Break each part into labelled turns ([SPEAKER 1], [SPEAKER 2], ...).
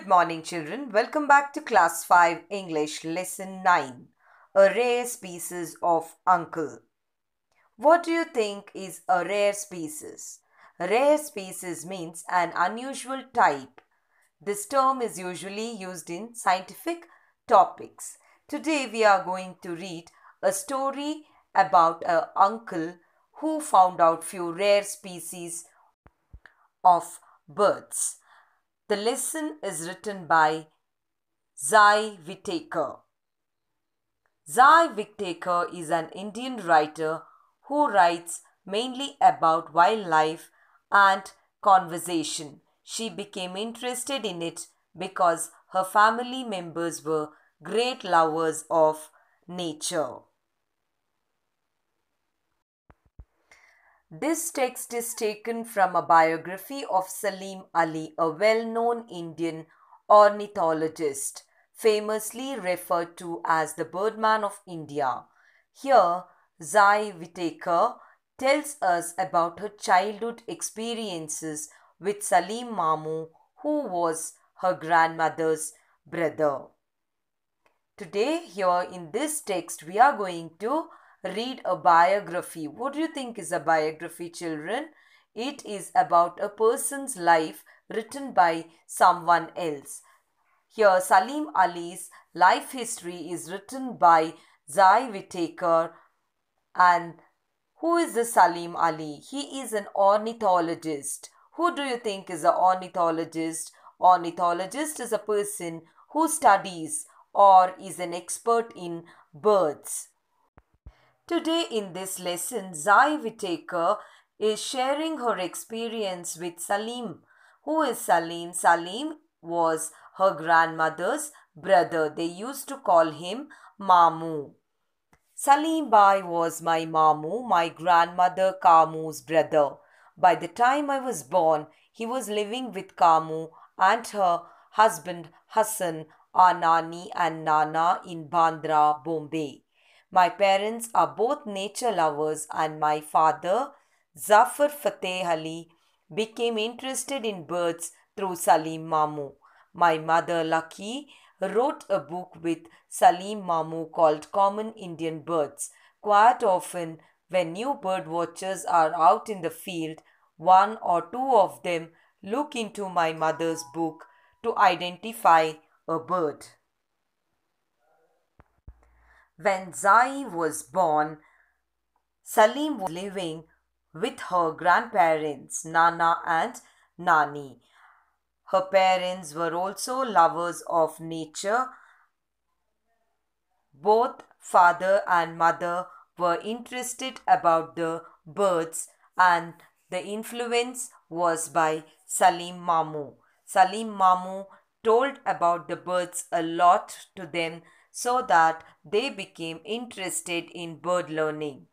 [SPEAKER 1] morning, children. Welcome back to Class 5 English Lesson 9. A rare species of uncle. What do you think is a rare species? A rare species means an unusual type. This term is usually used in scientific topics. Today we are going to read a story about an uncle who found out few rare species of birds. The lesson is written by Zai Whitaker. Zai Whitaker is an Indian writer who writes mainly about wildlife and conservation. She became interested in it because her family members were great lovers of nature. This text is taken from a biography of Salim Ali, a well-known Indian ornithologist, famously referred to as the Birdman of India. Here, Zai Whitaker tells us about her childhood experiences with Salim Mamu, who was her grandmother's brother. Today, here in this text, we are going to read a biography. What do you think is a biography, children? It is about a person's life written by someone else. Here, Salim Ali's life history is written by Zai Whitaker. And who is this Salim Ali? He is an ornithologist. Who do you think is an ornithologist? Ornithologist is a person who studies or is an expert in birds. Today in this lesson, Zai Whitaker is sharing her experience with Salim. Who is Salim? Salim was her grandmother's brother. They used to call him Mamu. Salim Bhai was my Mamu, my grandmother Kamu's brother. By the time I was born, he was living with Kamu and her husband Hassan, our Nani and Nana in Bandra, Bombay. My parents are both nature lovers and my father, Zafar Fateh Ali, became interested in birds through Salim Mamu. My mother, Lucky, wrote a book with Salim Mamu called Common Indian Birds. Quite often, when new bird watchers are out in the field, one or two of them look into my mother's book to identify a bird. When Zai was born, Salim was living with her grandparents, Nana and Nani. Her parents were also lovers of nature. Both father and mother were interested about the birds, and the influence was by Salim Mamu. Salim Mamu told about the birds a lot to them so that they became interested in bird learning.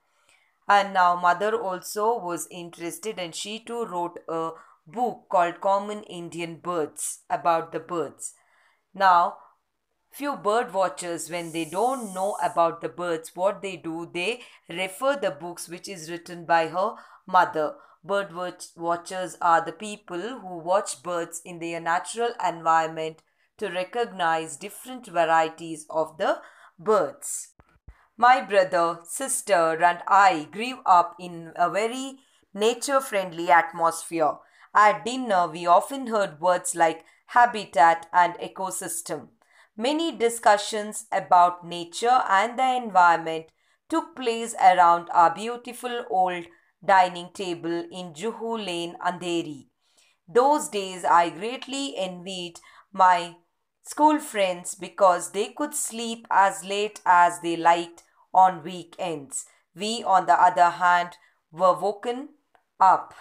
[SPEAKER 1] And now mother also was interested and she too wrote a book called Common Indian Birds about the birds. Now, few bird watchers, when they don't know about the birds, what they do, they refer the books which is written by her mother. Bird watchers are the people who watch birds in their natural environment to recognize different varieties of the birds. My brother, sister, and I grew up in a very nature-friendly atmosphere. At dinner, we often heard words like habitat and ecosystem. Many discussions about nature and the environment took place around our beautiful old dining table in Juhu Lane, Andheri. Those days I greatly envied my school friends because they could sleep as late as they liked on weekends. We, on the other hand, were woken up.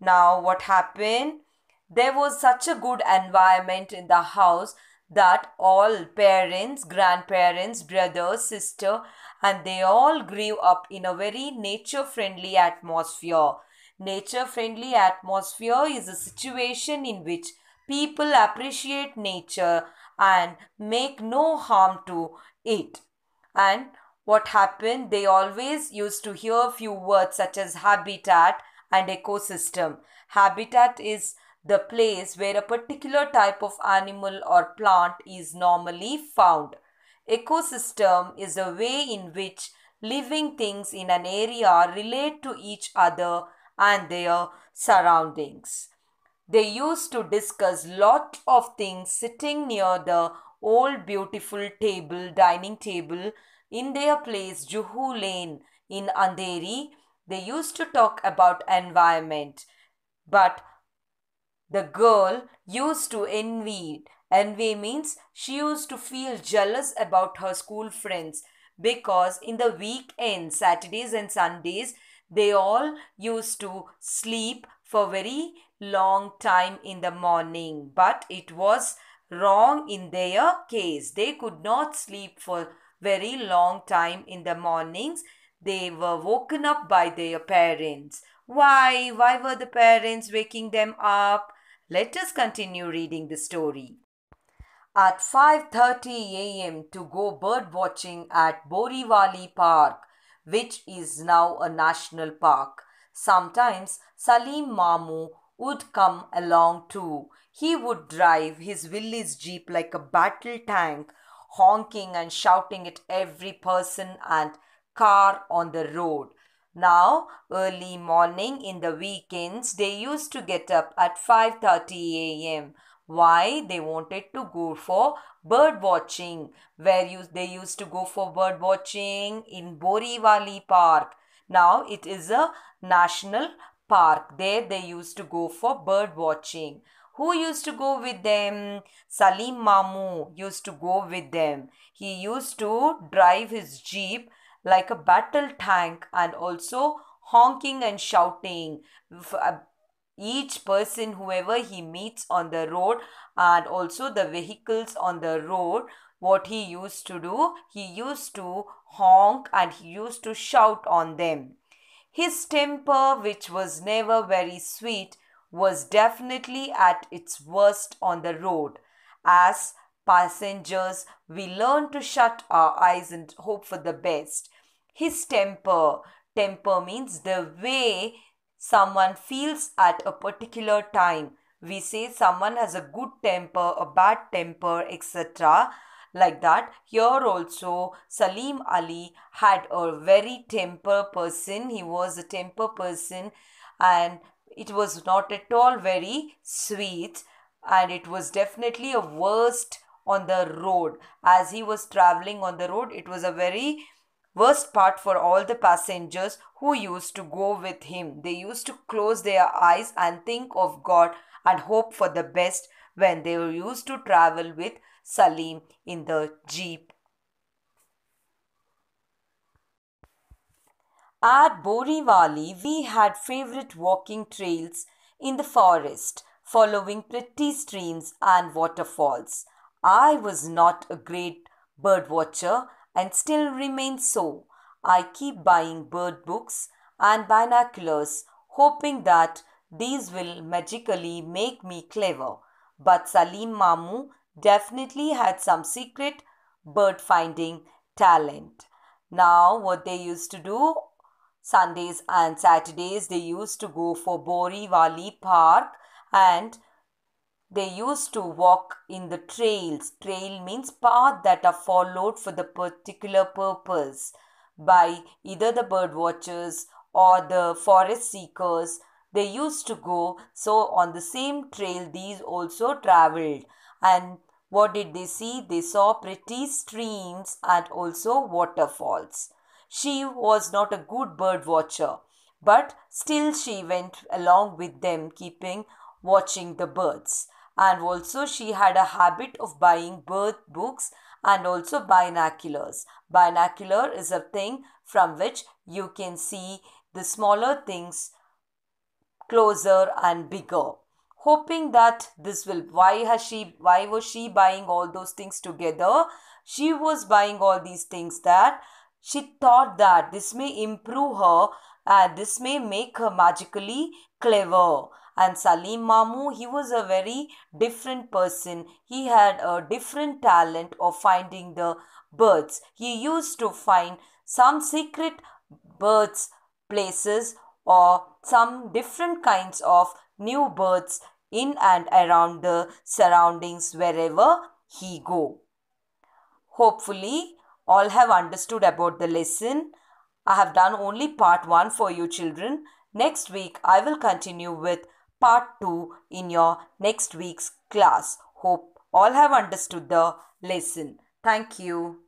[SPEAKER 1] Now, what happened? There was such a good environment in the house that all parents, grandparents, brothers, sister, and they all grew up in a very nature-friendly atmosphere. Nature-friendly atmosphere is a situation in which people appreciate nature and make no harm to it. And what happened? They always used to hear few words such as habitat and ecosystem. Habitat is the place where a particular type of animal or plant is normally found. Ecosystem is a way in which living things in an area relate to each other and their surroundings. They used to discuss lot of things sitting near the old beautiful dining table in their place Juhu Lane in Andheri. They used to talk about environment, but the girl used to envy. Envy means she used to feel jealous about her school friends because in the weekends, Saturdays and Sundays, they all used to sleep for very long time in the morning. But it was wrong in their case. They could not sleep for very long time in the mornings. They were woken up by their parents. Why? Why were the parents waking them up? Let us continue reading the story. At 5:30 a.m. to go bird watching at Borivali Park, which is now a national park. Sometimes Salim Mamu would come along too. He would drive his Willys Jeep like a battle tank, honking and shouting at every person and car on the road. Now, early morning in the weekends, they used to get up at 5:30 a.m. Why? They wanted to go for bird watching. They used to go for bird watching in Borivali Park. Now it is a national park. There they used to go for bird watching. Who used to go with them? Salim Mamu used to go with them. He used to drive his jeep like a battle tank and also honking and shouting. Each person, whoever he meets on the road and also the vehicles on the road, what he used to do, he used to honk and he used to shout on them. His temper, which was never very sweet, was definitely at its worst on the road. As passengers, we learn to shut our eyes and hope for the best. His temper means the way someone feels at a particular time. We say someone has a good temper, a bad temper, etc. Like that. Here also Salim Ali had a very temper person. He was a temper person and it was not at all very sweet, and it was definitely a worst on the road. As he was traveling on the road, it was a very worst part for all the passengers who used to go with him. They used to close their eyes and think of God and hope for the best when they used to travel with Salim in the jeep. At Borivali, we had favorite walking trails in the forest, following pretty streams and waterfalls. I was not a great bird watcher and still remain so. I keep buying bird books and binoculars, hoping that these will magically make me clever. But Salim Mamu definitely had some secret bird finding talent. Now, what they used to do, Sundays and Saturdays, they used to go for Borivali Park and they used to walk in the trails. Trail means path that are followed for the particular purpose by either the bird watchers or the forest seekers. They used to go. So on the same trail, these also traveled. And what did they see? They saw pretty streams and also waterfalls. She was not a good bird watcher, but still she went along with them, watching the birds. And also she had a habit of buying bird books and also binoculars. Binocular is a thing from which you can see the smaller things closer and bigger. Hoping that this will, why was she buying all those things together? She was buying all these things that she thought that this may improve her and this may make her magically clever. And Salim Mamu, he was a very different person. He had a different talent of finding the birds. He used to find some secret birds places or some different kinds of new birds in and around the surroundings wherever he go. Hopefully, all have understood about the lesson. I have done only part 1 for you children. Next week, I will continue with part 2 in your next week's class. Hope all have understood the lesson. Thank you.